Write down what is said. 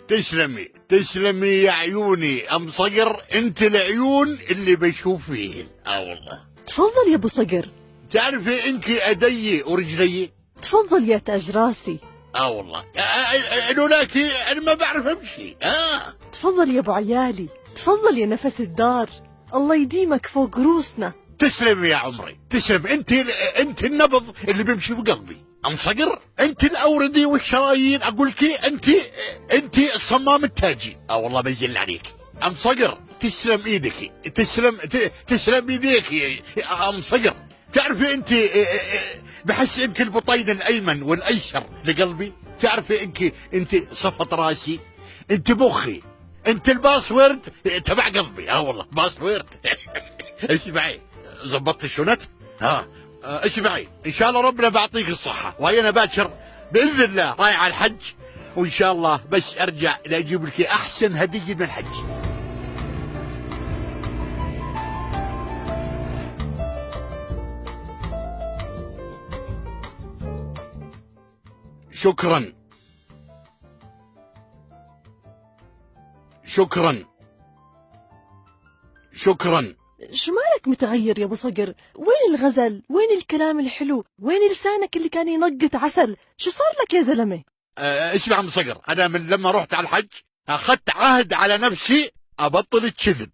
تسلمي تسلمي يا عيوني ام صقر، انت العيون اللي بشوف فيهن. والله. تفضل يا ابو صقر. تعرفي انك ادي ورجلي. تفضل يا تاج راسي. والله لولاكي انا ما بعرف امشي. تفضل يا ابو عيالي، تفضل يا نفس الدار، الله يديمك فوق روسنا. تسلم يا عمري، تسلم. انت النبض اللي بيمشي في قلبي. ام صقر، انت الاوردي والشرايين، اقول لك انت الصمام التاجي. والله بجل عليك. ام صقر، تسلم ايدك، تسلم ايديك يا ام صقر. تعرفي انت بحس انك البطين الايمن والايسر لقلبي. تعرفي انت صفط راسي، انت مخي، انت الباسورد تبع قلبي. والله باسورد. ايش معي؟ زبطت الشنت؟ ايش معي؟ ان شاء الله ربنا بيعطيك الصحة، وهي انا باكر باذن الله رايح على الحج، وان شاء الله بس ارجع لاجيب لك احسن هدية من الحج. شكرا شكرا شكرا. شو مالك متغير يا ابو صقر؟ وين الغزل؟ وين الكلام الحلو؟ وين لسانك اللي كان ينقط عسل؟ شو صار لك يا زلمه؟ اسمع ام صقر، انا من لما رحت على الحج اخذت عهد على نفسي ابطل الكذب.